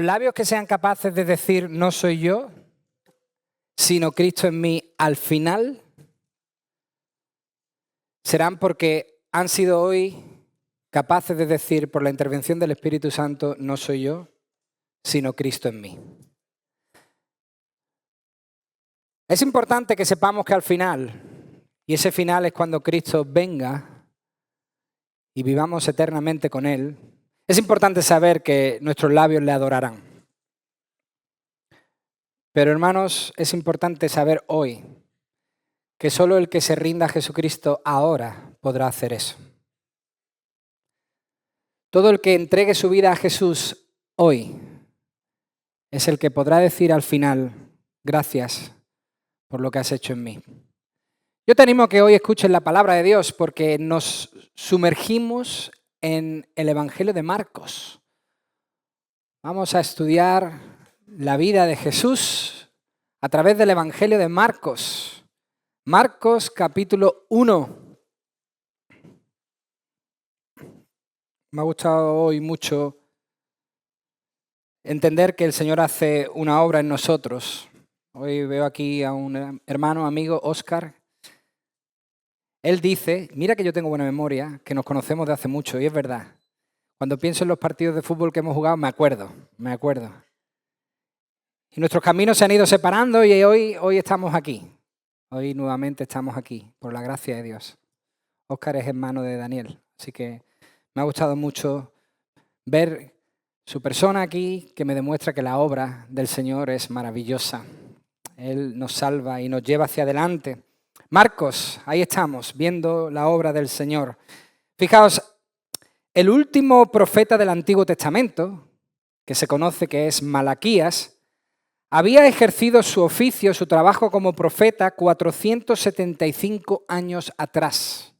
labios que sean capaces de decir no soy yo, sino Cristo en mí al final, serán porque han sido hoy capaces de decir por la intervención del Espíritu Santo no soy yo, sino Cristo en mí. Es importante que sepamos que al final, y ese final es cuando Cristo venga y vivamos eternamente con Él, es importante saber que nuestros labios le adorarán. Pero hermanos, es importante saber hoy que solo el que se rinda a Jesucristo ahora podrá hacer eso. Todo el que entregue su vida a Jesús hoy es el que podrá decir al final, gracias por lo que has hecho en mí. Yo te animo a que hoy escuches la palabra de Dios porque nos sumergimos en el Evangelio de Marcos. Vamos a estudiar la vida de Jesús a través del Evangelio de Marcos. Marcos capítulo 1. Me ha gustado hoy mucho entender que el Señor hace una obra en nosotros. Hoy veo aquí a un hermano, amigo, Óscar. Él dice, mira que yo tengo buena memoria, que nos conocemos de hace mucho, y es verdad. Cuando pienso en los partidos de fútbol que hemos jugado, me acuerdo. Y nuestros caminos se han ido separando y hoy estamos aquí. Hoy nuevamente estamos aquí, por la gracia de Dios. Óscar es hermano de Daniel, así que me ha gustado mucho ver su persona aquí, que me demuestra que la obra del Señor es maravillosa. Él nos salva y nos lleva hacia adelante. Marcos, ahí estamos, viendo la obra del Señor. Fijaos, el último profeta del Antiguo Testamento, que se conoce que es Malaquías, había ejercido su oficio, su trabajo como profeta 475 años atrás.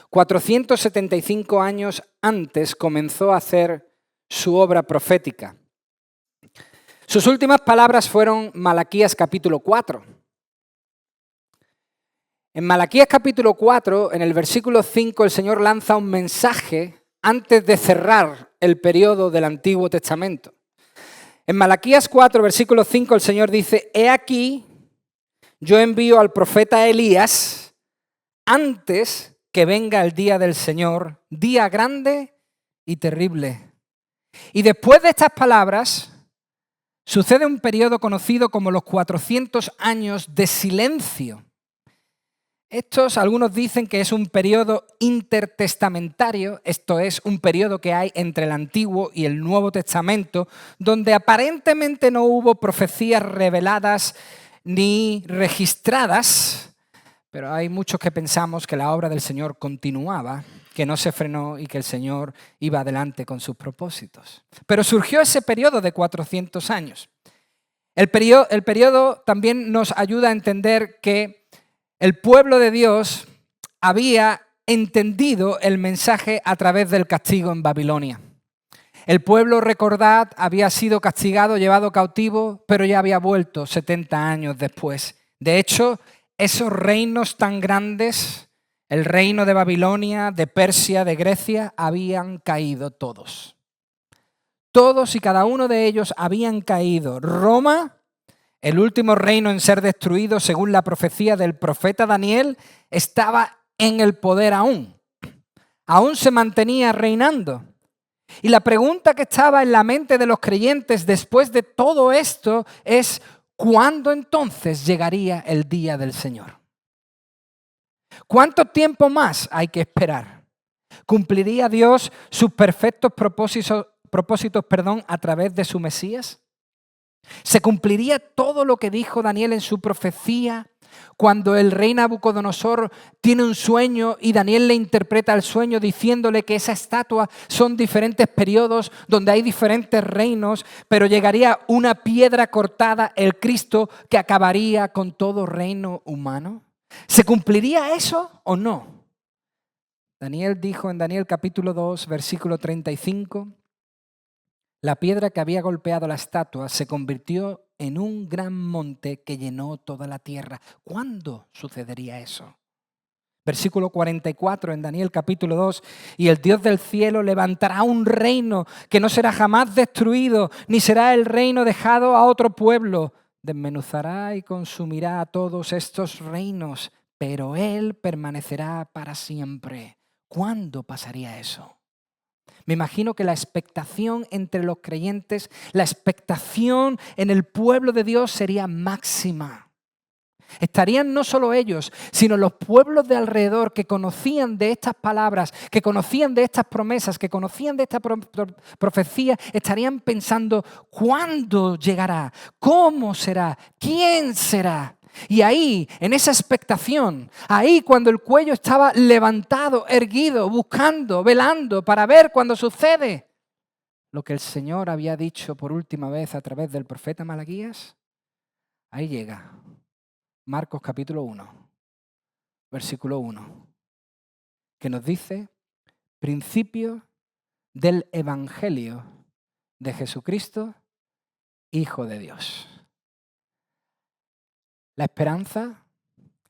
475 años antes comenzó a hacer su obra profética. Sus últimas palabras fueron Malaquías capítulo 4. En Malaquías capítulo 4, en el versículo 5, el Señor lanza un mensaje antes de cerrar el periodo del Antiguo Testamento. En Malaquías 4, versículo 5, el Señor dice, «He aquí, yo envío al profeta Elías antes que venga el día del Señor, día grande y terrible». Y después de estas palabras, sucede un periodo conocido como los 400 años de silencio. Algunos dicen que es un periodo intertestamentario, esto es, un periodo que hay entre el Antiguo y el Nuevo Testamento, donde aparentemente no hubo profecías reveladas ni registradas, pero hay muchos que pensamos que la obra del Señor continuaba, que no se frenó y que el Señor iba adelante con sus propósitos. Pero surgió ese periodo de 400 años. El periodo también nos ayuda a entender que el pueblo de Dios había entendido el mensaje a través del castigo en Babilonia. El pueblo, recordad, había sido castigado, llevado cautivo, pero ya había vuelto 70 años después. De hecho, esos reinos tan grandes, el reino de Babilonia, de Persia, de Grecia, habían caído todos. Todos y cada uno de ellos habían caído. Roma, el último reino en ser destruido, según la profecía del profeta Daniel, estaba en el poder aún. Aún se mantenía reinando. Y la pregunta que estaba en la mente de los creyentes después de todo esto es, ¿cuándo entonces llegaría el día del Señor? ¿Cuánto tiempo más hay que esperar? ¿Cumpliría Dios sus perfectos propósitos a través de su Mesías? ¿Se cumpliría todo lo que dijo Daniel en su profecía cuando el rey Nabucodonosor tiene un sueño y Daniel le interpreta el sueño diciéndole que esa estatua son diferentes periodos donde hay diferentes reinos, pero llegaría una piedra cortada, el Cristo, que acabaría con todo reino humano? ¿Se cumpliría eso o no? Daniel dijo en Daniel capítulo 2, versículo 35, la piedra que había golpeado la estatua se convirtió en un gran monte que llenó toda la tierra. ¿Cuándo sucedería eso? Versículo 44 en Daniel capítulo 2, y el Dios del cielo levantará un reino que no será jamás destruido, ni será el reino dejado a otro pueblo. Desmenuzará y consumirá a todos estos reinos, pero Él permanecerá para siempre. ¿Cuándo pasaría eso? Me imagino que la expectación entre los creyentes, la expectación en el pueblo de Dios sería máxima. Estarían no solo ellos, sino los pueblos de alrededor que conocían de estas palabras, que conocían de estas promesas, que conocían de esta profecía, estarían pensando, ¿cuándo llegará? ¿Cómo será? ¿Quién será? Y ahí, en esa expectación, ahí cuando el cuello estaba levantado, erguido, buscando, velando para ver cuándo sucede lo que el Señor había dicho por última vez a través del profeta Malaquías, ahí llega. Marcos capítulo 1, versículo 1, que nos dice, principio del Evangelio de Jesucristo, Hijo de Dios. La esperanza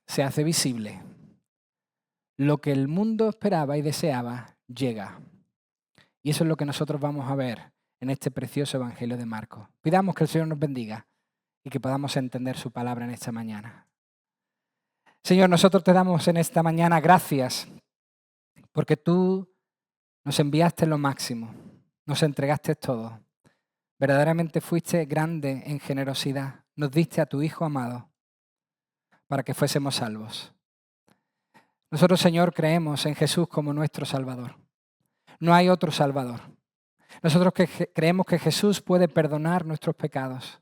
se hace visible. Lo que el mundo esperaba y deseaba llega. Y eso es lo que nosotros vamos a ver en este precioso Evangelio de Marcos. Pidamos que el Señor nos bendiga y que podamos entender su palabra en esta mañana. Señor, nosotros te damos en esta mañana gracias porque tú nos enviaste lo máximo, nos entregaste todo. Verdaderamente fuiste grande en generosidad, nos diste a tu Hijo amado para que fuésemos salvos. Nosotros, Señor, creemos en Jesús como nuestro Salvador. No hay otro Salvador. Nosotros creemos que Jesús puede perdonar nuestros pecados,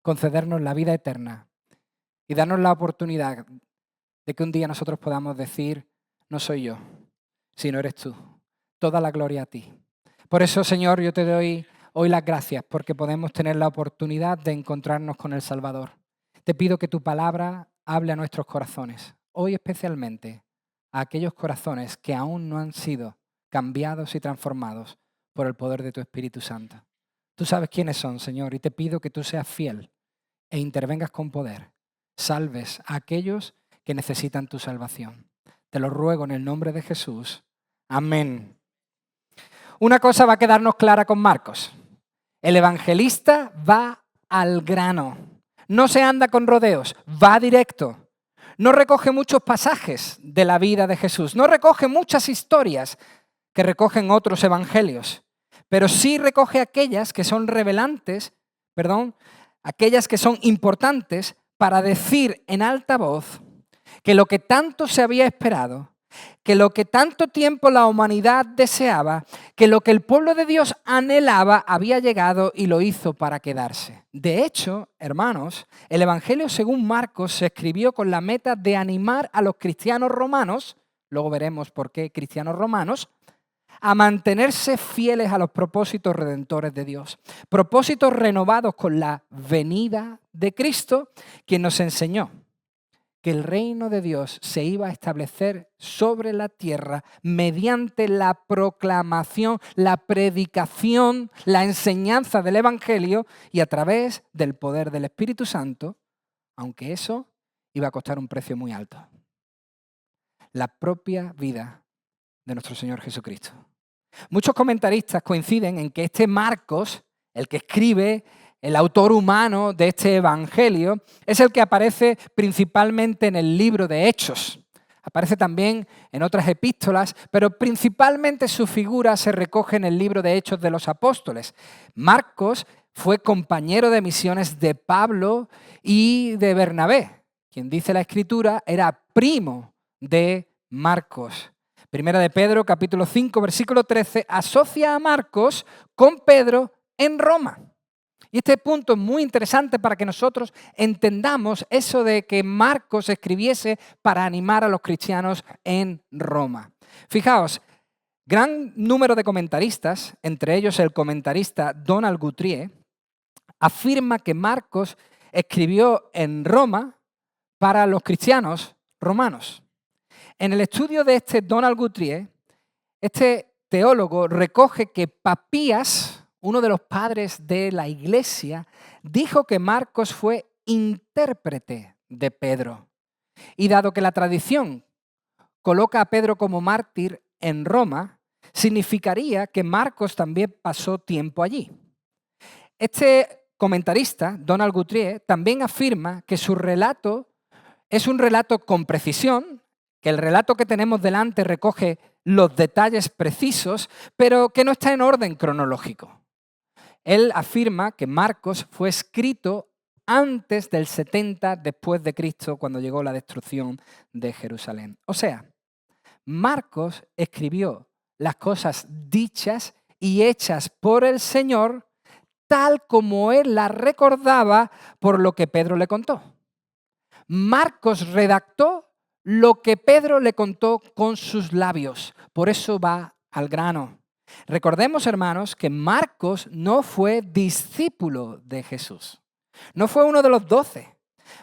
concedernos la vida eterna y darnos la oportunidad de que un día nosotros podamos decir, no soy yo, sino eres tú. Toda la gloria a ti. Por eso, Señor, yo te doy hoy las gracias porque podemos tener la oportunidad de encontrarnos con el Salvador. Te pido que tu palabra hable a nuestros corazones, hoy especialmente a aquellos corazones que aún no han sido cambiados y transformados por el poder de tu Espíritu Santo. Tú sabes quiénes son, Señor, y te pido que tú seas fiel e intervengas con poder. Salves a aquellos que necesitan tu salvación. Te lo ruego en el nombre de Jesús. Amén. Una cosa va a quedarnos clara con Marcos. El evangelista va al grano. No se anda con rodeos, va directo. No recoge muchos pasajes de la vida de Jesús. No recoge muchas historias que recogen otros evangelios. Pero sí recoge aquellas que son aquellas que son importantes para decir en alta voz que lo que tanto se había esperado, que lo que tanto tiempo la humanidad deseaba, que lo que el pueblo de Dios anhelaba había llegado y lo hizo para quedarse. De hecho, hermanos, el Evangelio según Marcos se escribió con la meta de animar a los cristianos romanos, luego veremos por qué cristianos romanos, a mantenerse fieles a los propósitos redentores de Dios. Propósitos renovados con la venida de Cristo, quien nos enseñó que el reino de Dios se iba a establecer sobre la tierra mediante la proclamación, la predicación, la enseñanza del Evangelio y a través del poder del Espíritu Santo, aunque eso iba a costar un precio muy alto. La propia vida de nuestro Señor Jesucristo. Muchos comentaristas coinciden en que este Marcos, el que escribe, el autor humano de este evangelio, es el que aparece principalmente en el libro de Hechos. Aparece también en otras epístolas, pero principalmente su figura se recoge en el libro de Hechos de los Apóstoles. Marcos fue compañero de misiones de Pablo y de Bernabé. Quien dice la Escritura era primo de Marcos. Primera de Pedro, capítulo 5, versículo 13, asocia a Marcos con Pedro en Roma. Y este punto es muy interesante para que nosotros entendamos eso de que Marcos escribiese para animar a los cristianos en Roma. Fijaos, gran número de comentaristas, entre ellos el comentarista Donald Guthrie, afirma que Marcos escribió en Roma para los cristianos romanos. En el estudio de este Donald Guthrie, este teólogo recoge que Papías, uno de los padres de la Iglesia, dijo que Marcos fue intérprete de Pedro. Y dado que la tradición coloca a Pedro como mártir en Roma, significaría que Marcos también pasó tiempo allí. Este comentarista, Donald Guthrie, también afirma que su relato es un relato con precisión, que el relato que tenemos delante recoge los detalles precisos, pero que no está en orden cronológico. Él afirma que Marcos fue escrito antes del 70 después de Cristo, cuando llegó la destrucción de Jerusalén. O sea, Marcos escribió las cosas dichas y hechas por el Señor tal como él las recordaba por lo que Pedro le contó. Marcos redactó lo que Pedro le contó con sus labios. Por eso va al grano. Recordemos, hermanos, que Marcos no fue discípulo de Jesús. No fue uno de los 12.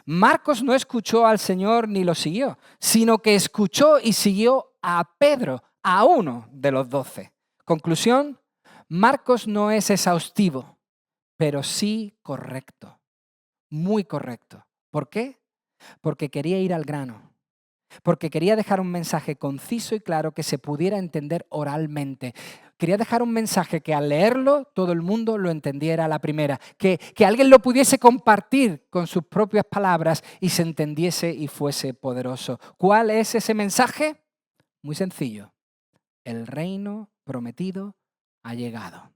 Marcos no escuchó al Señor ni lo siguió, sino que escuchó y siguió a Pedro, a uno de los 12. Conclusión, Marcos no es exhaustivo, pero sí correcto, muy correcto. ¿Por qué? Porque quería ir al grano, porque quería dejar un mensaje conciso y claro que se pudiera entender oralmente. Quería dejar un mensaje que al leerlo todo el mundo lo entendiera a la primera, que alguien lo pudiese compartir con sus propias palabras y se entendiese y fuese poderoso. ¿Cuál es ese mensaje? Muy sencillo. El reino prometido ha llegado.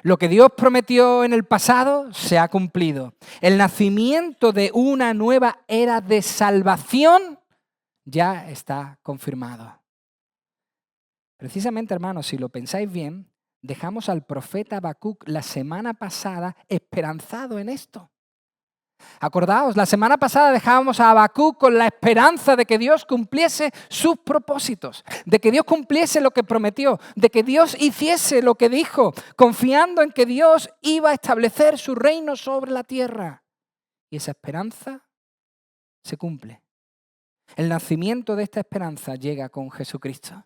Lo que Dios prometió en el pasado se ha cumplido. El nacimiento de una nueva era de salvación ya está confirmado. Precisamente, hermanos, si lo pensáis bien, dejamos al profeta Habacuc la semana pasada esperanzado en esto. Acordaos, la semana pasada dejábamos a Habacuc con la esperanza de que Dios cumpliese sus propósitos, de que Dios cumpliese lo que prometió, de que Dios hiciese lo que dijo, confiando en que Dios iba a establecer su reino sobre la tierra. Y esa esperanza se cumple. El nacimiento de esta esperanza llega con Jesucristo.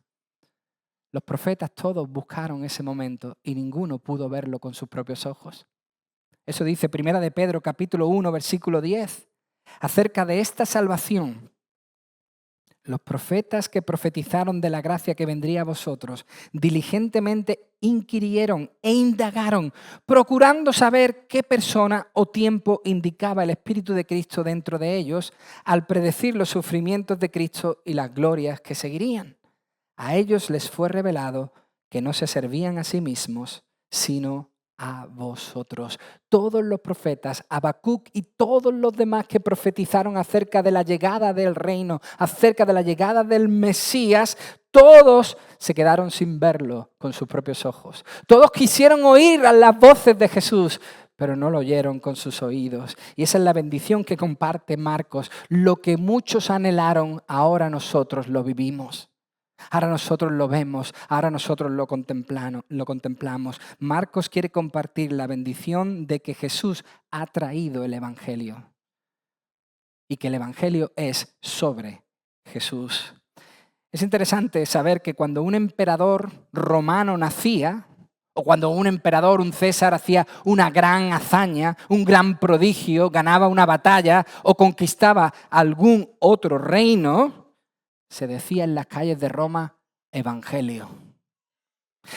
Los profetas todos buscaron ese momento y ninguno pudo verlo con sus propios ojos. Eso dice Primera de Pedro, capítulo 1, versículo 10. Acerca de esta salvación, los profetas que profetizaron de la gracia que vendría a vosotros, diligentemente inquirieron e indagaron, procurando saber qué persona o tiempo indicaba el Espíritu de Cristo dentro de ellos, al predecir los sufrimientos de Cristo y las glorias que seguirían. A ellos les fue revelado que no se servían a sí mismos, sino a vosotros. Todos los profetas, Habacuc y todos los demás que profetizaron acerca de la llegada del reino, acerca de la llegada del Mesías, todos se quedaron sin verlo con sus propios ojos. Todos quisieron oír las voces de Jesús, pero no lo oyeron con sus oídos. Y esa es la bendición que comparte Marcos. Lo que muchos anhelaron, ahora nosotros lo vivimos. Ahora nosotros lo vemos, ahora nosotros lo contemplamos. Marcos quiere compartir la bendición de que Jesús ha traído el Evangelio y que el Evangelio es sobre Jesús. Es interesante saber que cuando un emperador romano nacía, o cuando un emperador, un César, hacía una gran hazaña, un gran prodigio, ganaba una batalla o conquistaba algún otro reino, se decía en las calles de Roma, Evangelio.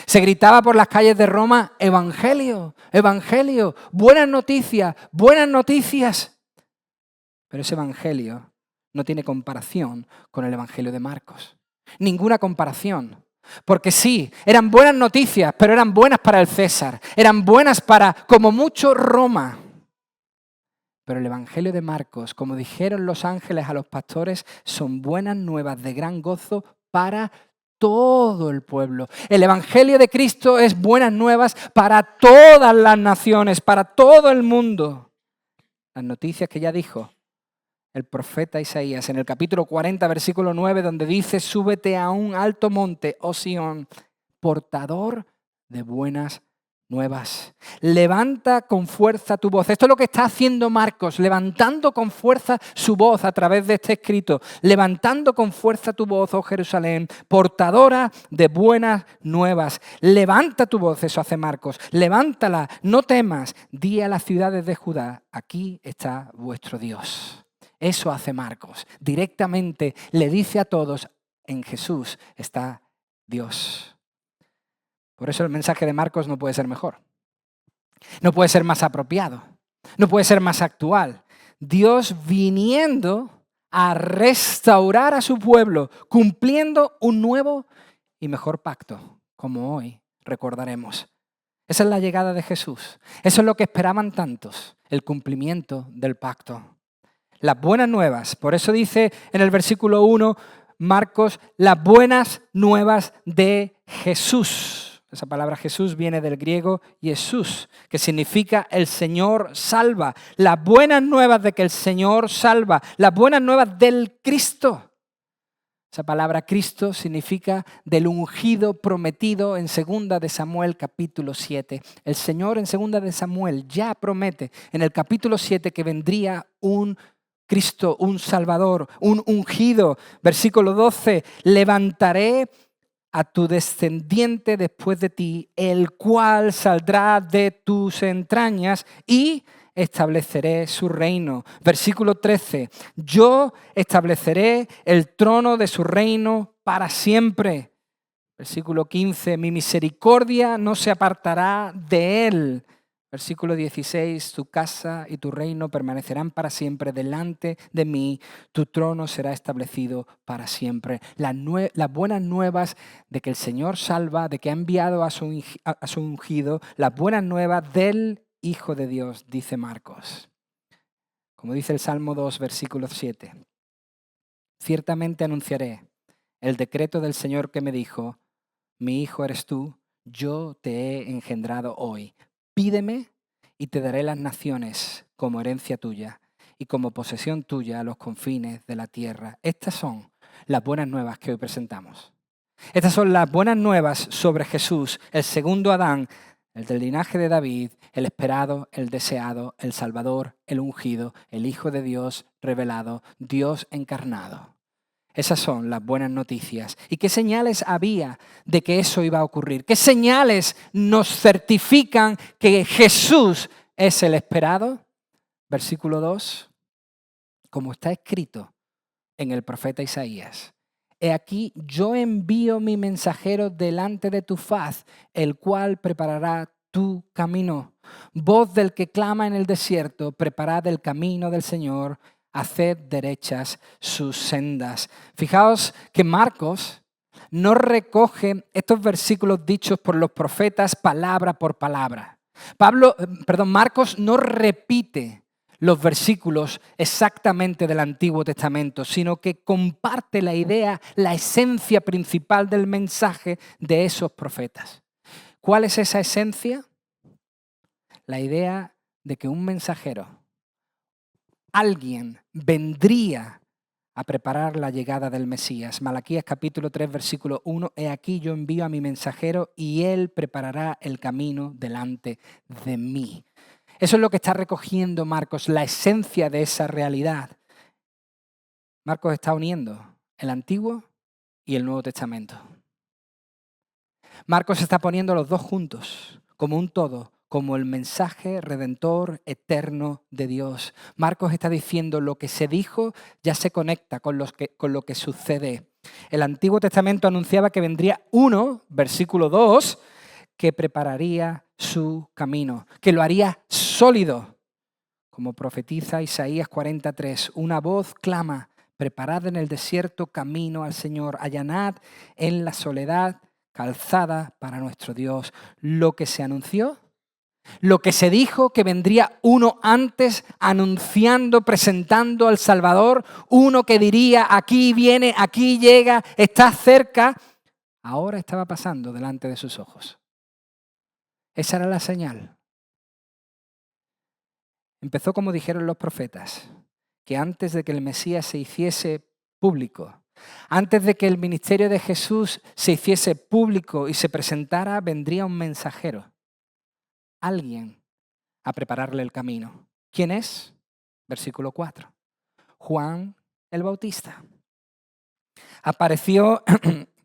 Se gritaba por las calles de Roma, Evangelio, Evangelio, buenas noticias, buenas noticias. Pero ese Evangelio no tiene comparación con el Evangelio de Marcos. Ninguna comparación. Porque sí, eran buenas noticias, pero eran buenas para el César. Eran buenas para, como mucho, Roma. Pero el Evangelio de Marcos, como dijeron los ángeles a los pastores, son buenas nuevas de gran gozo para todo el pueblo. El Evangelio de Cristo es buenas nuevas para todas las naciones, para todo el mundo. Las noticias que ya dijo el profeta Isaías en el capítulo 40, versículo 9, donde dice, súbete a un alto monte, oh Sión, portador de buenas nuevas. Levanta con fuerza tu voz. Esto es lo que está haciendo Marcos, levantando con fuerza su voz a través de este escrito. Levantando con fuerza tu voz, oh Jerusalén, portadora de buenas nuevas. Levanta tu voz, eso hace Marcos. Levántala, no temas. Di a las ciudades de Judá, aquí está vuestro Dios. Eso hace Marcos. Directamente le dice a todos, en Jesús está Dios. Por eso el mensaje de Marcos no puede ser mejor. No puede ser más apropiado. No puede ser más actual. Dios viniendo a restaurar a su pueblo, cumpliendo un nuevo y mejor pacto, como hoy recordaremos. Esa es la llegada de Jesús. Eso es lo que esperaban tantos, el cumplimiento del pacto. Las buenas nuevas, por eso dice en el versículo 1, Marcos, las buenas nuevas de Jesús. Esa palabra Jesús viene del griego Jesús, que significa el Señor salva. Las buenas nuevas de que el Señor salva. Las buenas nuevas del Cristo. Esa palabra Cristo significa del ungido prometido en 2 de Samuel capítulo 7. El Señor en 2 de Samuel ya promete en el capítulo 7 que vendría un Cristo, un Salvador, un ungido. Versículo 12, levantaré a tu descendiente después de ti, el cual saldrá de tus entrañas y estableceré su reino. Versículo 13, yo estableceré el trono de su reino para siempre. Versículo 15, mi misericordia no se apartará de él. Versículo 16, tu casa y tu reino permanecerán para siempre delante de mí, tu trono será establecido para siempre. Las buenas nuevas de que el Señor salva, de que ha enviado a su ungido, las buenas nuevas del Hijo de Dios, dice Marcos. Como dice el Salmo 2, versículo 7. Ciertamente anunciaré el decreto del Señor que me dijo, mi hijo eres tú, yo te he engendrado hoy. Pídeme y te daré las naciones como herencia tuya y como posesión tuya a los confines de la tierra. Estas son las buenas nuevas que hoy presentamos. Estas son las buenas nuevas sobre Jesús, el segundo Adán, el del linaje de David, el esperado, el deseado, el Salvador, el ungido, el Hijo de Dios revelado, Dios encarnado. Esas son las buenas noticias. ¿Y qué señales había de que eso iba a ocurrir? ¿Qué señales nos certifican que Jesús es el esperado? Versículo 2, como está escrito en el profeta Isaías. He aquí, yo envío mi mensajero delante de tu faz, el cual preparará tu camino. Voz del que clama en el desierto, preparad el camino del Señor, haced derechas sus sendas. Fijaos que Marcos no recoge estos versículos dichos por los profetas palabra por palabra. Marcos no repite los versículos exactamente del Antiguo Testamento, sino que comparte la idea, la esencia principal del mensaje de esos profetas. ¿Cuál es esa esencia? La idea de que un mensajero, alguien vendría a preparar la llegada del Mesías. Malaquías capítulo 3, versículo 1, he aquí yo envío a mi mensajero y él preparará el camino delante de mí. Eso es lo que está recogiendo Marcos, la esencia de esa realidad. Marcos está uniendo el Antiguo y el Nuevo Testamento. Marcos está poniendo los dos juntos, como un todo, como el mensaje redentor eterno de Dios. Marcos está diciendo lo que se dijo ya se conecta con lo que sucede. El Antiguo Testamento anunciaba que vendría uno, versículo 2, que prepararía su camino, que lo haría sólido. Como profetiza Isaías 43, una voz clama, preparad en el desierto camino al Señor, allanad en la soledad calzada para nuestro Dios. Lo que se anunció, lo que se dijo que vendría uno antes anunciando, presentando al Salvador, uno que diría aquí viene, aquí llega, está cerca, ahora estaba pasando delante de sus ojos. Esa era la señal. Empezó como dijeron los profetas, que antes de que el Mesías se hiciese público, antes de que el ministerio de Jesús se hiciese público y se presentara, vendría un mensajero, alguien a prepararle el camino. ¿Quién es? Versículo 4. Juan el Bautista. Apareció,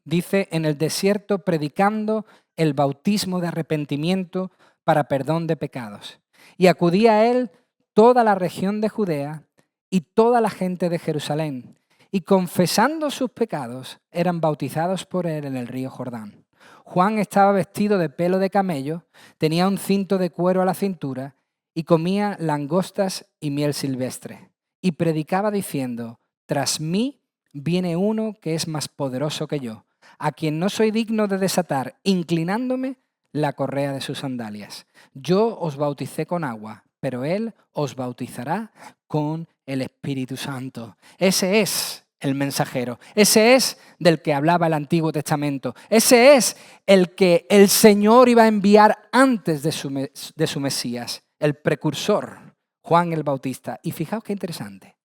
dice, en el desierto predicando el bautismo de arrepentimiento para perdón de pecados. Y acudía a él toda la región de Judea y toda la gente de Jerusalén, y confesando sus pecados, eran bautizados por él en el río Jordán. Juan estaba vestido de pelo de camello, tenía un cinto de cuero a la cintura y comía langostas y miel silvestre. Y predicaba diciendo: tras mí viene uno que es más poderoso que yo, a quien no soy digno de desatar, inclinándome la correa de sus sandalias. Yo os bauticé con agua, pero él os bautizará con el Espíritu Santo. Ese es el mensajero. Ese es del que hablaba el Antiguo Testamento. Ese es el que el Señor iba a enviar antes de su Mesías, el precursor, Juan el Bautista. Y fijaos qué interesante.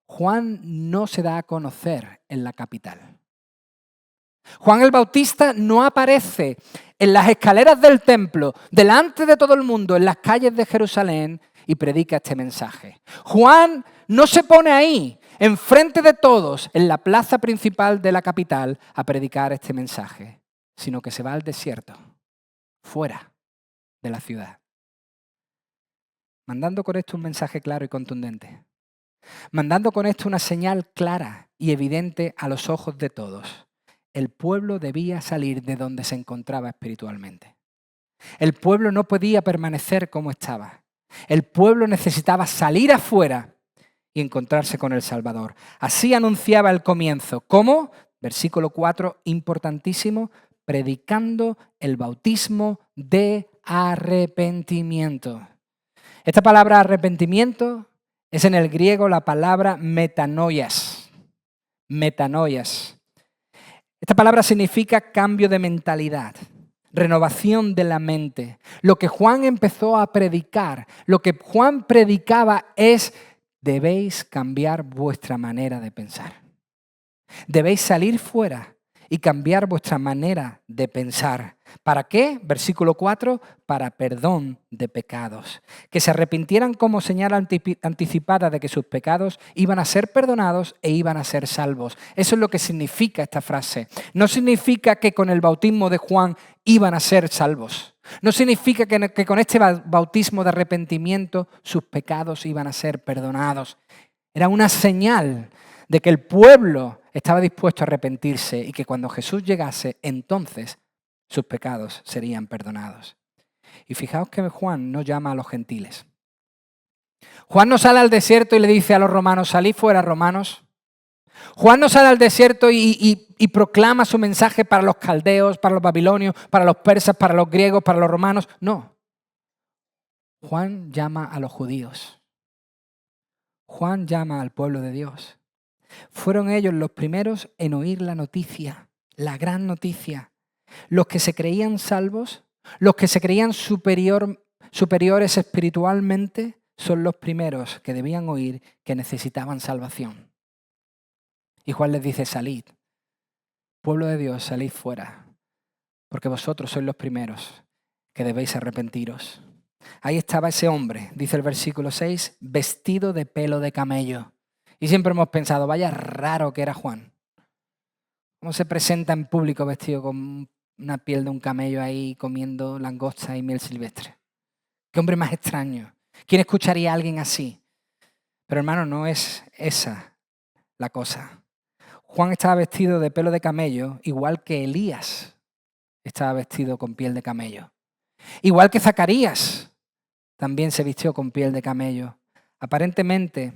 Juan no se da a conocer en la capital. Juan el Bautista no aparece en las escaleras del templo, delante de todo el mundo, en las calles de Jerusalén, y predica este mensaje. Juan no se pone ahí, enfrente de todos, en la plaza principal de la capital, a predicar este mensaje, sino que se va al desierto, fuera de la ciudad, mandando con esto un mensaje claro y contundente, mandando con esto una señal clara y evidente a los ojos de todos. El pueblo debía salir de donde se encontraba espiritualmente. El pueblo no podía permanecer como estaba. El pueblo necesitaba salir afuera y encontrarse con el Salvador. Así anunciaba el comienzo. ¿Cómo? Versículo 4, importantísimo, predicando el bautismo de arrepentimiento. Esta palabra arrepentimiento es en el griego la palabra metanoias. Metanoias. Esta palabra significa cambio de mentalidad, renovación de la mente. Lo que Juan empezó a predicar, lo que Juan predicaba es: debéis cambiar vuestra manera de pensar. Debéis salir fuera y cambiar vuestra manera de pensar. ¿Para qué? Versículo 4, para perdón de pecados. Que se arrepintieran como señal anticipada de que sus pecados iban a ser perdonados e iban a ser salvos. Eso es lo que significa esta frase. No significa que con el bautismo de Juan iban a ser salvos. No significa que con este bautismo de arrepentimiento sus pecados iban a ser perdonados. Era una señal de que el pueblo estaba dispuesto a arrepentirse y que cuando Jesús llegase, entonces sus pecados serían perdonados. Y fijaos que Juan no llama a los gentiles. Juan no sale al desierto y le dice a los romanos: salid fuera, romanos. Juan no sale al desierto y proclama su mensaje para los caldeos, para los babilonios, para los persas, para los griegos, para los romanos. No. Juan llama a los judíos. Juan llama al pueblo de Dios. Fueron ellos los primeros en oír la noticia, la gran noticia. Los que se creían salvos, los que se creían superiores espiritualmente, son los primeros que debían oír que necesitaban salvación. Y Juan les dice: salid, pueblo de Dios, salid fuera, porque vosotros sois los primeros que debéis arrepentiros. Ahí estaba ese hombre, dice el versículo 6, vestido de pelo de camello. Y siempre hemos pensado: vaya raro que era Juan. ¿Cómo se presenta en público vestido con una piel de un camello ahí comiendo langosta y miel silvestre? Qué hombre más extraño. ¿Quién escucharía a alguien así? Pero hermano, no es esa la cosa. Juan estaba vestido de pelo de camello, igual que Elías estaba vestido con piel de camello. Igual que Zacarías también se vistió con piel de camello. Aparentemente,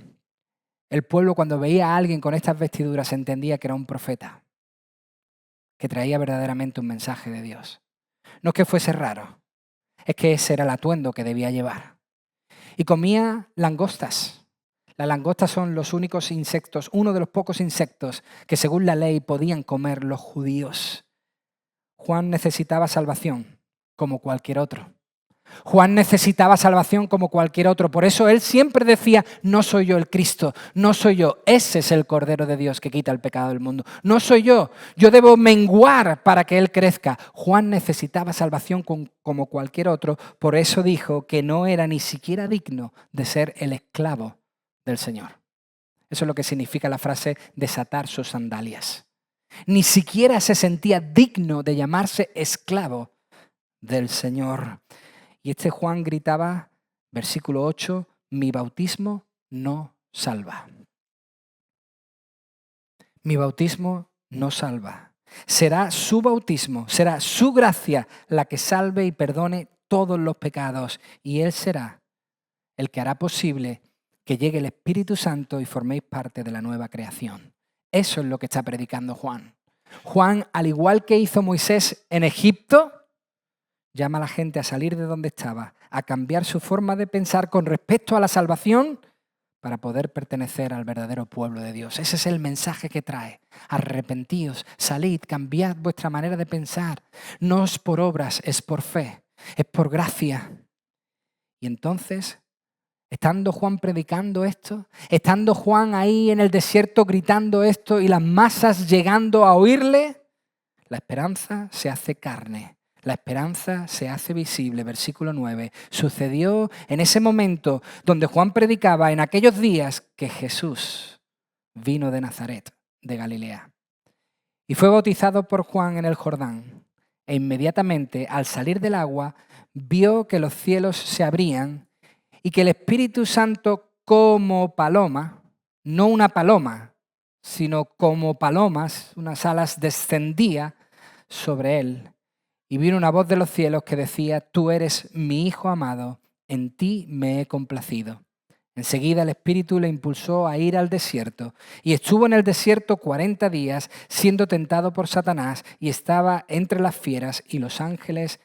el pueblo, cuando veía a alguien con estas vestiduras, entendía que era un profeta, que traía verdaderamente un mensaje de Dios. No es que fuese raro, es que ese era el atuendo que debía llevar. Y comía langostas. Las langostas son los únicos insectos, uno de los pocos insectos que según la ley podían comer los judíos. Juan necesitaba salvación como cualquier otro. Juan necesitaba salvación como cualquier otro. Por eso él siempre decía: no soy yo el Cristo, no soy yo. Ese es el Cordero de Dios que quita el pecado del mundo. No soy yo. Yo debo menguar para que él crezca. Juan necesitaba salvación como cualquier otro. Por eso dijo que no era ni siquiera digno de ser el esclavo del Señor. Eso es lo que significa la frase desatar sus sandalias. Ni siquiera se sentía digno de llamarse esclavo del Señor. Y este Juan gritaba, versículo 8, mi bautismo no salva. Mi bautismo no salva. Será su bautismo, será su gracia la que salve y perdone todos los pecados. Y Él será el que hará posible que llegue el Espíritu Santo y forméis parte de la nueva creación. Eso es lo que está predicando Juan. Juan, al igual que hizo Moisés en Egipto, llama a la gente a salir de donde estaba, a cambiar su forma de pensar con respecto a la salvación para poder pertenecer al verdadero pueblo de Dios. Ese es el mensaje que trae. Arrepentíos, salid, cambiad vuestra manera de pensar. No es por obras, es por fe, es por gracia. Y entonces, estando Juan predicando esto, estando Juan ahí en el desierto gritando esto y las masas llegando a oírle, la esperanza se hace carne. La esperanza se hace visible, versículo 9. Sucedió en ese momento donde Juan predicaba en aquellos días que Jesús vino de Nazaret, de Galilea, y fue bautizado por Juan en el Jordán. E inmediatamente, al salir del agua, vio que los cielos se abrían y que el Espíritu Santo como paloma, no una paloma, sino como palomas, unas alas, descendía sobre él. Y vino una voz de los cielos que decía: tú eres mi Hijo amado, en ti me he complacido. Enseguida el Espíritu le impulsó a ir al desierto y estuvo en el desierto 40 días siendo tentado por Satanás y estaba entre las fieras y los ángeles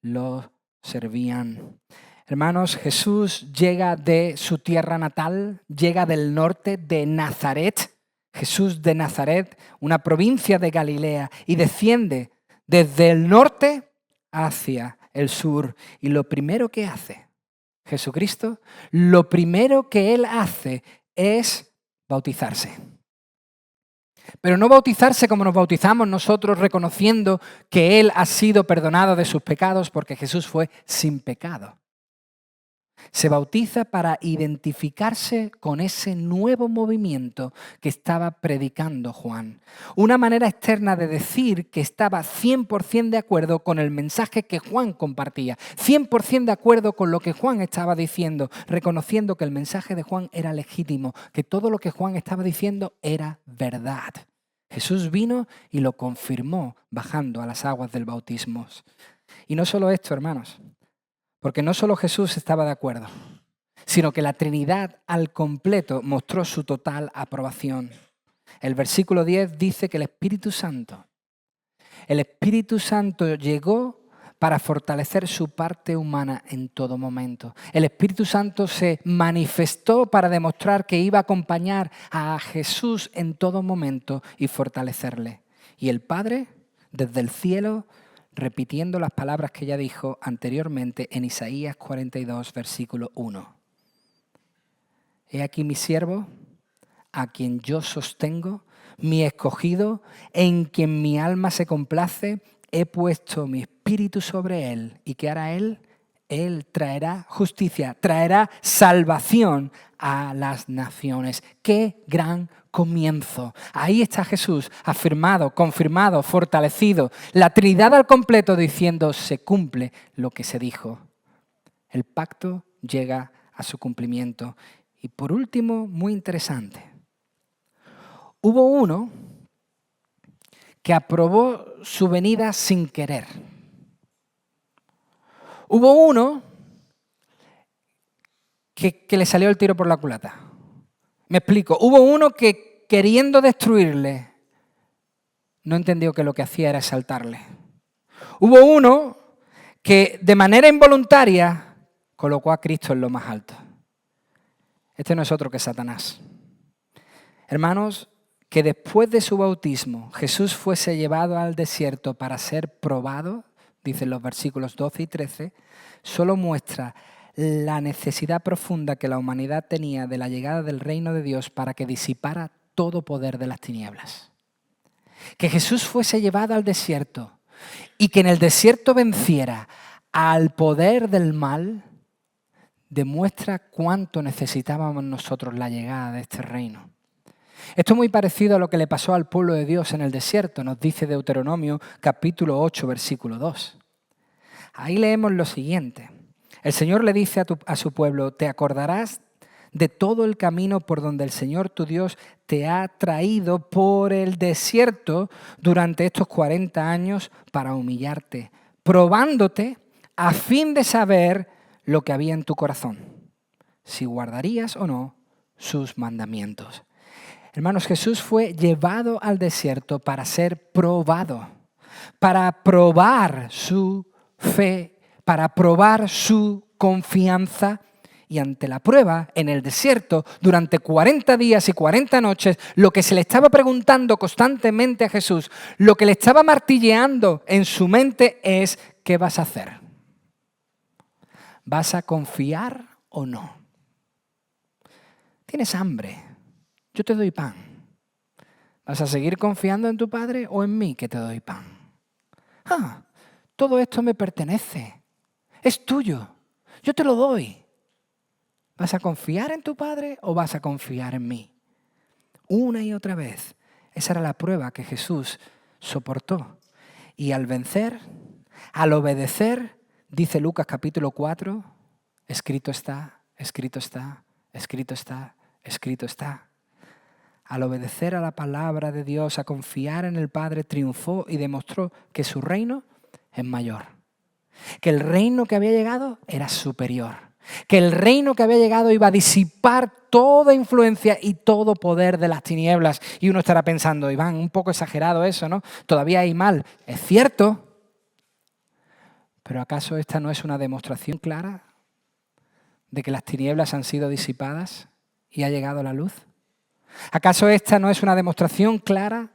lo servían. Hermanos, Jesús llega de su tierra natal, llega del norte de Nazaret. Jesús de Nazaret, una provincia de Galilea, y desciende desde el norte hacia el sur. Y lo primero que hace Jesucristo, lo primero que Él hace es bautizarse. Pero no bautizarse como nos bautizamos nosotros, reconociendo que Él ha sido perdonado de sus pecados, porque Jesús fue sin pecado. Se bautiza para identificarse con ese nuevo movimiento que estaba predicando Juan. Una manera externa de decir que estaba 100% de acuerdo con el mensaje que Juan compartía, 100% de acuerdo con lo que Juan estaba diciendo, reconociendo que el mensaje de Juan era legítimo, que todo lo que Juan estaba diciendo era verdad. Jesús vino y lo confirmó bajando a las aguas del bautismo. Y no solo esto, hermanos. Porque no solo Jesús estaba de acuerdo, sino que la Trinidad al completo mostró su total aprobación. El versículo 10 dice que el Espíritu Santo llegó para fortalecer su parte humana en todo momento. El Espíritu Santo se manifestó para demostrar que iba a acompañar a Jesús en todo momento y fortalecerle. Y el Padre, desde el cielo, repitiendo las palabras que ya dijo anteriormente en Isaías 42, versículo 1. He aquí mi siervo, a quien yo sostengo, mi escogido, en quien mi alma se complace, he puesto mi espíritu sobre él. ¿Y qué hará él? Él traerá justicia, traerá salvación a las naciones. ¡Qué gran comienzo! Ahí está Jesús, afirmado, confirmado, fortalecido. La Trinidad al completo diciendo: se cumple lo que se dijo. El pacto llega a su cumplimiento. Y por último, muy interesante, hubo uno que aprobó su venida sin querer. Hubo uno que le salió el tiro por la culata. Me explico. Hubo uno que, queriendo destruirle, no entendió que lo que hacía era exaltarle. Hubo uno que de manera involuntaria colocó a Cristo en lo más alto. Este no es otro que Satanás. Hermanos, que después de su bautismo Jesús fuese llevado al desierto para ser probado, dicen los versículos 12 y 13, solo muestra la necesidad profunda que la humanidad tenía de la llegada del reino de Dios para que disipara todo poder de las tinieblas. Que Jesús fuese llevado al desierto y que en el desierto venciera al poder del mal, demuestra cuánto necesitábamos nosotros la llegada de este reino. Esto es muy parecido a lo que le pasó al pueblo de Dios en el desierto, nos dice Deuteronomio capítulo 8, versículo 2. Ahí leemos lo siguiente. El Señor le dice a su pueblo: te acordarás de todo el camino por donde el Señor tu Dios te ha traído por el desierto durante estos 40 años para humillarte, probándote a fin de saber lo que había en tu corazón, si guardarías o no sus mandamientos. Hermanos, Jesús fue llevado al desierto para ser probado, para probar su fe, para probar su confianza. Y ante la prueba, en el desierto, durante 40 días y 40 noches, lo que se le estaba preguntando constantemente a Jesús, lo que le estaba martilleando en su mente es, ¿qué vas a hacer? ¿Vas a confiar o no? ¿Tienes hambre? Yo te doy pan. ¿Vas a seguir confiando en tu Padre o en mí que te doy pan? Todo esto me pertenece. Es tuyo. Yo te lo doy. ¿Vas a confiar en tu Padre o vas a confiar en mí? Una y otra vez. Esa era la prueba que Jesús soportó. Y al vencer, al obedecer, dice Lucas capítulo 4, escrito está, escrito está, escrito está, escrito está. Al obedecer a la palabra de Dios, a confiar en el Padre, triunfó y demostró que su reino es mayor. Que el reino que había llegado era superior. Que el reino que había llegado iba a disipar toda influencia y todo poder de las tinieblas. Y uno estará pensando, Iván, un poco exagerado eso, ¿no? Todavía hay mal. Es cierto. Pero ¿acaso esta no es una demostración clara de que las tinieblas han sido disipadas y ha llegado la luz? ¿Acaso esta no es una demostración clara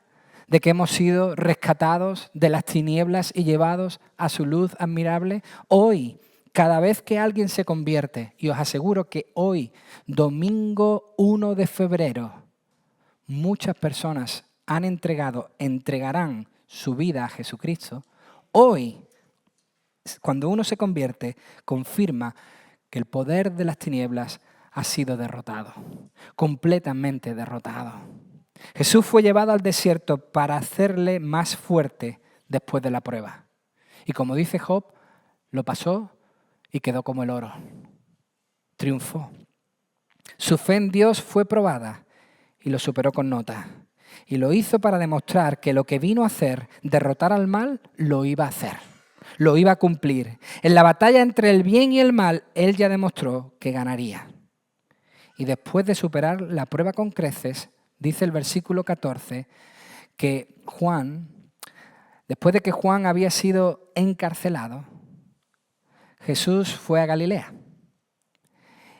de que hemos sido rescatados de las tinieblas y llevados a su luz admirable? Hoy, cada vez que alguien se convierte, y os aseguro que hoy, domingo 1 de febrero, muchas personas entregarán su vida a Jesucristo, hoy, cuando uno se convierte, confirma que el poder de las tinieblas ha sido derrotado, completamente derrotado. Jesús fue llevado al desierto para hacerle más fuerte después de la prueba. Y como dice Job, lo pasó y quedó como el oro. Triunfó. Su fe en Dios fue probada y lo superó con nota. Y lo hizo para demostrar que lo que vino a hacer, derrotar al mal, lo iba a hacer. Lo iba a cumplir. En la batalla entre el bien y el mal, él ya demostró que ganaría. Y después de superar la prueba con creces, dice el versículo 14, que después de que Juan había sido encarcelado, Jesús fue a Galilea.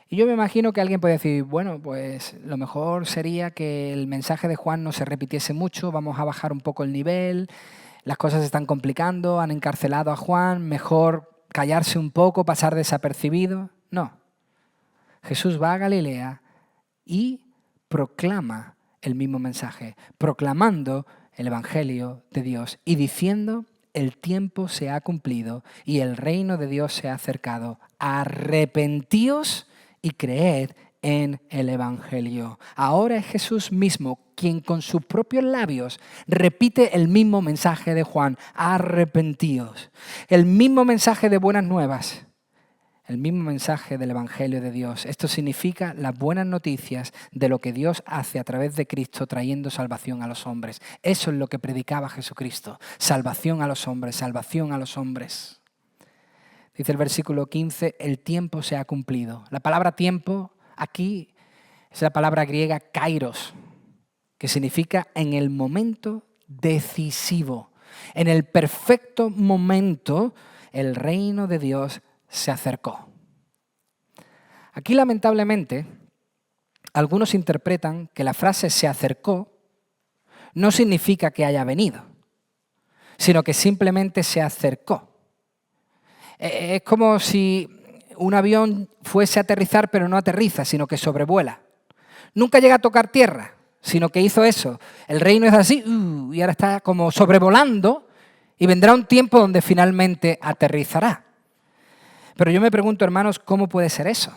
Y yo me imagino que alguien puede decir, bueno, pues lo mejor sería que el mensaje de Juan no se repitiese mucho, vamos a bajar un poco el nivel, las cosas se están complicando, han encarcelado a Juan, mejor callarse un poco, pasar desapercibido. No. Jesús va a Galilea y proclama el mismo mensaje, proclamando el Evangelio de Dios y diciendo, el tiempo se ha cumplido y el reino de Dios se ha acercado. Arrepentíos y creed en el Evangelio. Ahora es Jesús mismo quien con sus propios labios repite el mismo mensaje de Juan. Arrepentíos. El mismo mensaje de buenas nuevas. El mismo mensaje del Evangelio de Dios. Esto significa las buenas noticias de lo que Dios hace a través de Cristo trayendo salvación a los hombres. Eso es lo que predicaba Jesucristo. Salvación a los hombres, salvación a los hombres. Dice el versículo 15, el tiempo se ha cumplido. La palabra tiempo aquí es la palabra griega kairos, que significa en el momento decisivo. En el perfecto momento, el reino de Dios se acercó. Aquí, lamentablemente, algunos interpretan que la frase se acercó no significa que haya venido, sino que simplemente se acercó. Es como si un avión fuese a aterrizar, pero no aterriza, sino que sobrevuela. Nunca llega a tocar tierra, sino que hizo eso. El reino es así, y ahora está como sobrevolando, y vendrá un tiempo donde finalmente aterrizará. Pero yo me pregunto, hermanos, ¿cómo puede ser eso?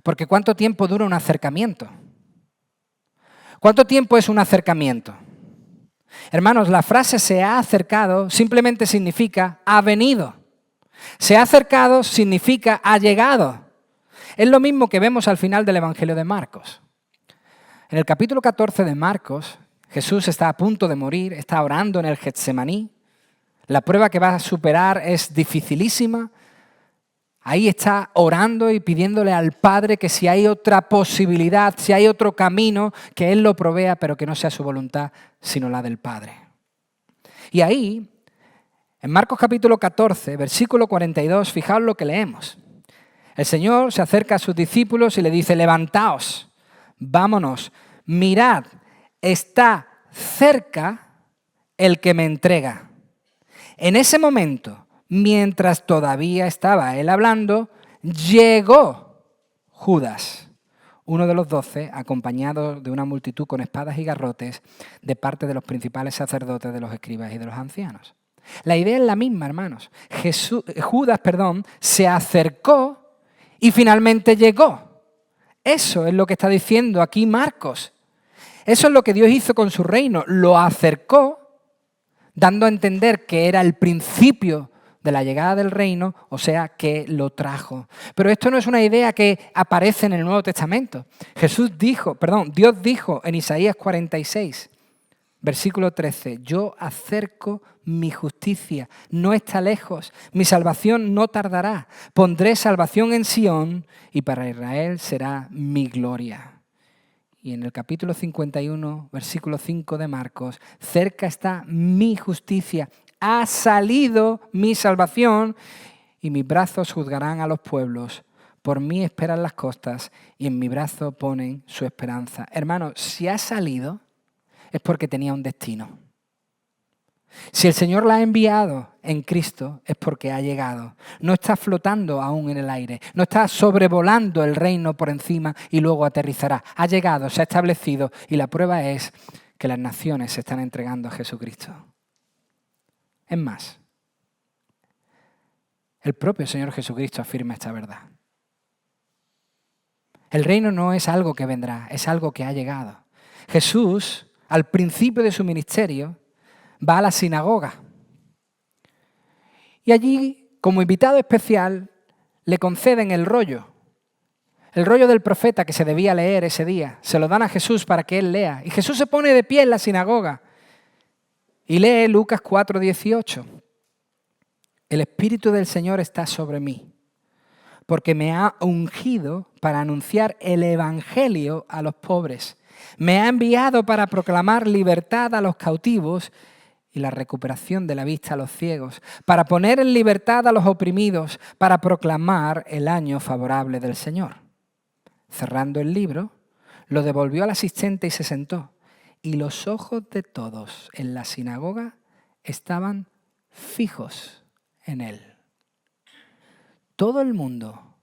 Porque ¿cuánto tiempo dura un acercamiento? ¿Cuánto tiempo es un acercamiento? Hermanos, la frase se ha acercado simplemente significa ha venido. Se ha acercado significa ha llegado. Es lo mismo que vemos al final del Evangelio de Marcos. En el capítulo 14 de Marcos, Jesús está a punto de morir, está orando en el Getsemaní. La prueba que va a superar es dificilísima. Ahí está orando y pidiéndole al Padre que si hay otra posibilidad, si hay otro camino, que Él lo provea, pero que no sea su voluntad, sino la del Padre. Y ahí, en Marcos capítulo 14, versículo 42, fijaos lo que leemos. El Señor se acerca a sus discípulos y le dice: levantaos, vámonos, mirad, está cerca el que me entrega. En ese momento, mientras todavía estaba él hablando, llegó Judas, uno de los 12, acompañado de una multitud con espadas y garrotes de parte de los principales sacerdotes, de los escribas y de los ancianos. La idea es la misma, hermanos. Judas se acercó y finalmente llegó. Eso es lo que está diciendo aquí Marcos. Eso es lo que Dios hizo con su reino. Lo acercó, dando a entender que era el principio de la llegada del reino, o sea, que lo trajo. Pero esto no es una idea que aparece en el Nuevo Testamento. Dios dijo en Isaías 46, versículo 13, yo acerco mi justicia, no está lejos, mi salvación no tardará. Pondré salvación en Sión y para Israel será mi gloria. Y en el capítulo 51, versículo 5 de Marcos, cerca está mi justicia, ha salido mi salvación y mis brazos juzgarán a los pueblos. Por mí esperan las costas y en mi brazo ponen su esperanza. Hermanos, si ha salido es porque tenía un destino. Si el Señor la ha enviado en Cristo es porque ha llegado. No está flotando aún en el aire. No está sobrevolando el reino por encima y luego aterrizará. Ha llegado, se ha establecido y la prueba es que las naciones se están entregando a Jesucristo. Es más, el propio Señor Jesucristo afirma esta verdad. El reino no es algo que vendrá, es algo que ha llegado. Jesús, al principio de su ministerio, va a la sinagoga. Y allí, como invitado especial, le conceden el rollo del profeta que se debía leer ese día. Se lo dan a Jesús para que él lea. Y Jesús se pone de pie en la sinagoga y lee Lucas 4:18. El Espíritu del Señor está sobre mí, porque me ha ungido para anunciar el Evangelio a los pobres. Me ha enviado para proclamar libertad a los cautivos y la recuperación de la vista a los ciegos, para poner en libertad a los oprimidos, para proclamar el año favorable del Señor. Cerrando el libro, lo devolvió al asistente y se sentó. Y los ojos de todos en la sinagoga estaban fijos en él. Todo el mundo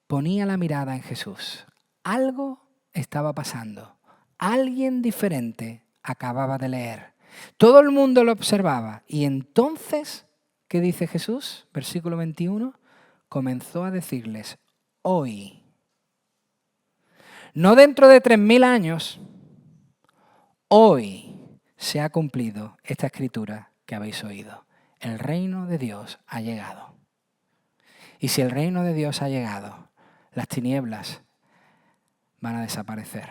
ponía la mirada en Jesús. Algo estaba pasando. Alguien diferente acababa de leer. Todo el mundo lo observaba. Y entonces, ¿qué dice Jesús? Versículo 21, comenzó a decirles, hoy, no dentro de 3000 años, hoy se ha cumplido esta escritura que habéis oído. El reino de Dios ha llegado. Y si el reino de Dios ha llegado, las tinieblas van a desaparecer.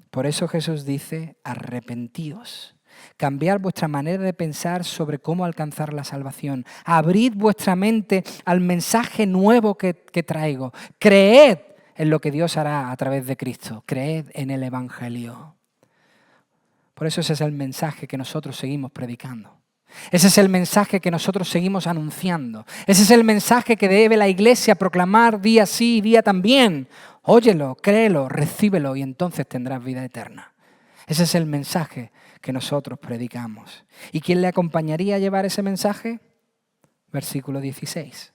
Por eso Jesús dice, arrepentíos. Cambiar vuestra manera de pensar sobre cómo alcanzar la salvación. Abrid vuestra mente al mensaje nuevo que traigo. Creed en lo que Dios hará a través de Cristo. Creed en el Evangelio. Por eso ese es el mensaje que nosotros seguimos predicando. Ese es el mensaje que nosotros seguimos anunciando. Ese es el mensaje que debe la iglesia proclamar día sí y día también. Óyelo, créelo, recíbelo y entonces tendrás vida eterna. Ese es el mensaje que nosotros predicamos. ¿Y quién le acompañaría a llevar ese mensaje? Versículo 16.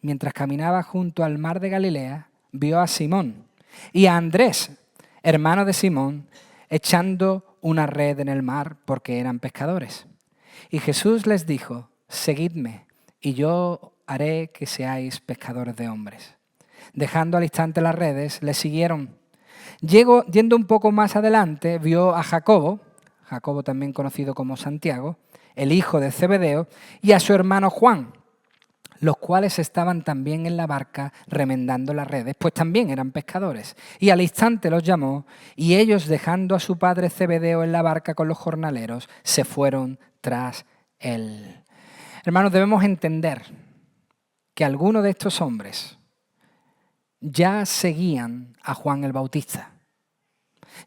Mientras caminaba junto al mar de Galilea, vio a Simón y a Andrés, hermano de Simón, echando una red en el mar porque eran pescadores. Y Jesús les dijo, seguidme y yo haré que seáis pescadores de hombres. Dejando al instante las redes, le siguieron. Yendo un poco más adelante, vio a Jacobo también conocido como Santiago, el hijo de Zebedeo, y a su hermano Juan, los cuales estaban también en la barca remendando las redes, pues también eran pescadores. Y al instante los llamó, y ellos, dejando a su padre Zebedeo en la barca con los jornaleros, se fueron tras él. Hermanos, debemos entender que algunos de estos hombres ya seguían a Juan el Bautista.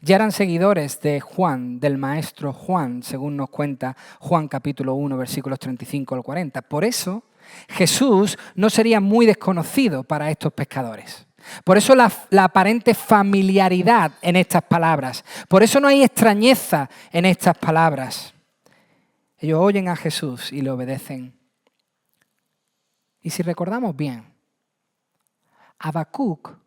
Ya eran seguidores de Juan, del maestro Juan, según nos cuenta Juan capítulo 1, versículos 35 al 40. Por eso, Jesús no sería muy desconocido para estos pescadores. Por eso la aparente familiaridad en estas palabras. Por eso no hay extrañeza en estas palabras. Ellos oyen a Jesús y le obedecen. Y si recordamos bien, Habacuc,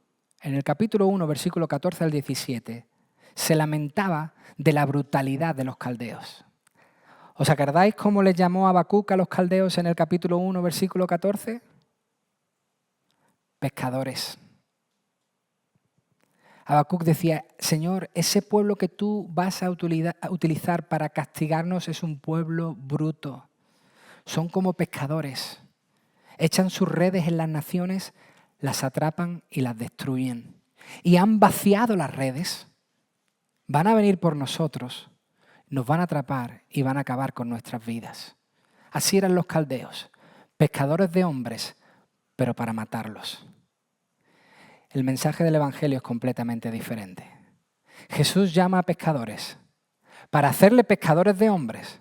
en el capítulo 1, versículo 14 al 17, se lamentaba de la brutalidad de los caldeos. ¿Os acordáis cómo les llamó Habacuc a los caldeos en el capítulo 1, versículo 14? Pescadores. Habacuc decía, Señor, ese pueblo que tú vas a utilizar para castigarnos es un pueblo bruto. Son como pescadores. Echan sus redes en las naciones, las atrapan y las destruyen. Y han vaciado las redes. Van a venir por nosotros, nos van a atrapar y van a acabar con nuestras vidas. Así eran los caldeos, pescadores de hombres, pero para matarlos. El mensaje del Evangelio es completamente diferente. Jesús llama a pescadores para hacerle pescadores de hombres,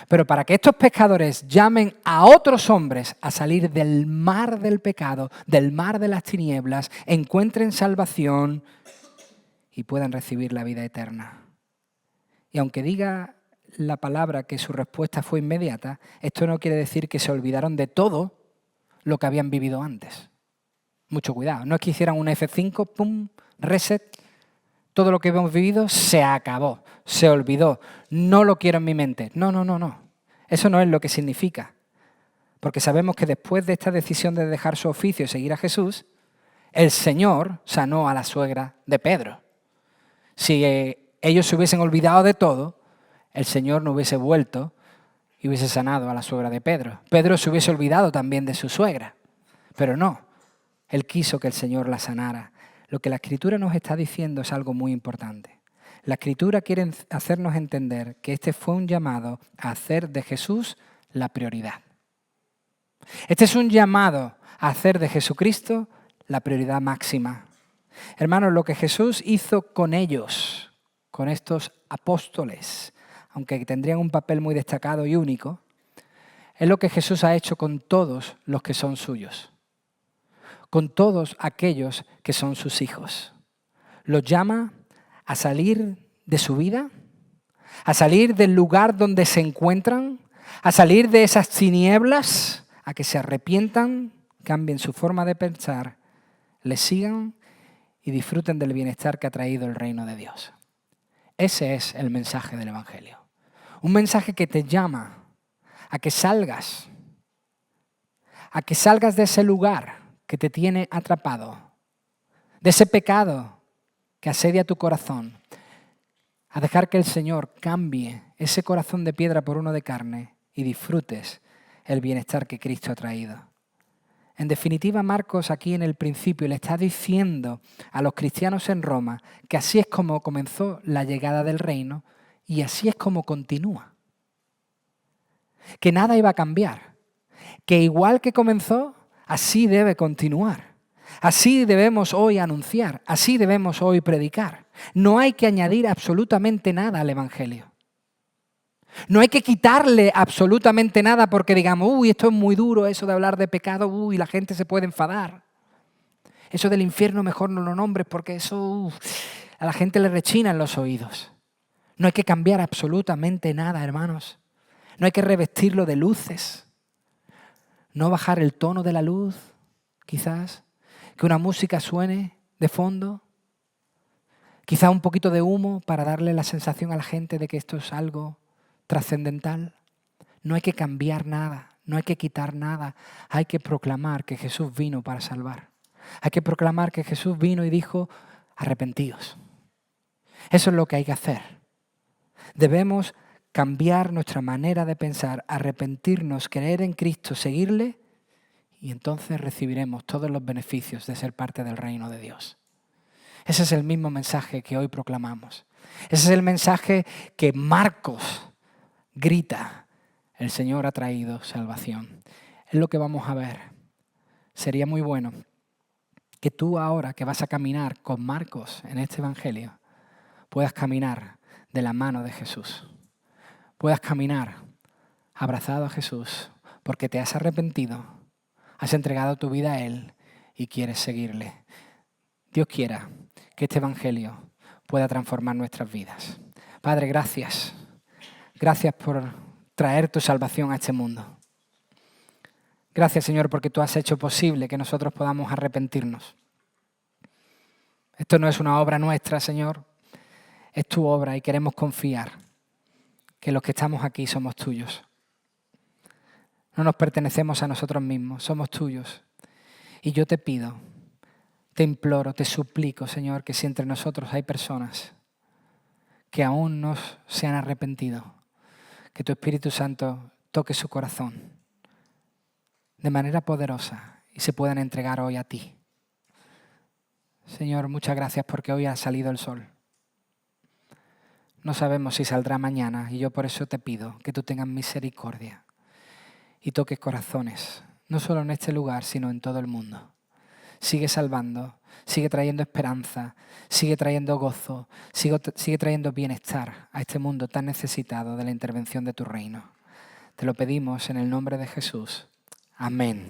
pero para que estos pescadores llamen a otros hombres a salir del mar del pecado, del mar de las tinieblas, encuentren salvación y puedan recibir la vida eterna. Y aunque diga la palabra que su respuesta fue inmediata, esto no quiere decir que se olvidaron de todo lo que habían vivido antes. Mucho cuidado, no es que hicieran un F5, pum, reset, todo lo que hemos vivido se acabó, se olvidó, no lo quiero en mi mente. No. Eso no es lo que significa. Porque sabemos que después de esta decisión de dejar su oficio y seguir a Jesús, el Señor sanó a la suegra de Pedro. Si ellos se hubiesen olvidado de todo, el Señor no hubiese vuelto y hubiese sanado a la suegra de Pedro. Pedro se hubiese olvidado también de su suegra, pero no. Él quiso que el Señor la sanara. Lo que la Escritura nos está diciendo es algo muy importante. La Escritura quiere hacernos entender que este fue un llamado a hacer de Jesús la prioridad. Este es un llamado a hacer de Jesucristo la prioridad máxima. Hermanos, lo que Jesús hizo con ellos, con estos apóstoles, aunque tendrían un papel muy destacado y único, es lo que Jesús ha hecho con todos los que son suyos, con todos aquellos que son sus hijos. Los llama a salir de su vida, a salir del lugar donde se encuentran, a salir de esas tinieblas, a que se arrepientan, cambien su forma de pensar, le sigan y disfruten del bienestar que ha traído el reino de Dios. Ese es el mensaje del Evangelio. Un mensaje que te llama a que salgas de ese lugar que te tiene atrapado, de ese pecado que asedia tu corazón, a dejar que el Señor cambie ese corazón de piedra por uno de carne y disfrutes el bienestar que Cristo ha traído. En definitiva, Marcos aquí en el principio le está diciendo a los cristianos en Roma que así es como comenzó la llegada del reino y así es como continúa. Que nada iba a cambiar, que igual que comenzó, así debe continuar. Así debemos hoy anunciar, así debemos hoy predicar. No hay que añadir absolutamente nada al Evangelio. No hay que quitarle absolutamente nada porque digamos, esto es muy duro, eso de hablar de pecado, la gente se puede enfadar. Eso del infierno mejor no lo nombres porque eso a la gente le rechina en los oídos. No hay que cambiar absolutamente nada, hermanos. No hay que revestirlo de luces. No bajar el tono de la luz, quizás. Que una música suene de fondo. Quizá un poquito de humo para darle la sensación a la gente de que esto es algo trascendental. No hay que cambiar nada, no hay que quitar nada. Hay que proclamar que Jesús vino para salvar. Hay que proclamar que Jesús vino y dijo, arrepentíos. Eso es lo que hay que hacer. Debemos cambiar nuestra manera de pensar, arrepentirnos, creer en Cristo, seguirle Y entonces recibiremos todos los beneficios de ser parte del reino de Dios. Ese es el mismo mensaje que hoy proclamamos. Ese es el mensaje que Marcos grita: el Señor ha traído salvación. Es lo que vamos a ver. Sería muy bueno que tú ahora que vas a caminar con Marcos en este evangelio, puedas caminar de la mano de Jesús. Puedas caminar abrazado a Jesús porque te has arrepentido, has entregado tu vida a Él y quieres seguirle. Dios quiera que este evangelio pueda transformar nuestras vidas. Padre, gracias. Gracias por traer tu salvación a este mundo. Gracias, Señor, porque tú has hecho posible que nosotros podamos arrepentirnos. Esto no es una obra nuestra, Señor, es tu obra y queremos confiar que los que estamos aquí somos tuyos. No nos pertenecemos a nosotros mismos, somos tuyos. Y yo te pido, te imploro, te suplico, Señor, que si entre nosotros hay personas que aún no se han arrepentido, que tu Espíritu Santo toque su corazón de manera poderosa y se puedan entregar hoy a ti. Señor, muchas gracias porque hoy ha salido el sol. No sabemos si saldrá mañana y yo por eso te pido que tú tengas misericordia y toques corazones, no solo en este lugar, sino en todo el mundo. Sigue salvando, sigue trayendo esperanza, sigue trayendo gozo, sigue trayendo bienestar a este mundo tan necesitado de la intervención de tu reino. Te lo pedimos en el nombre de Jesús. Amén.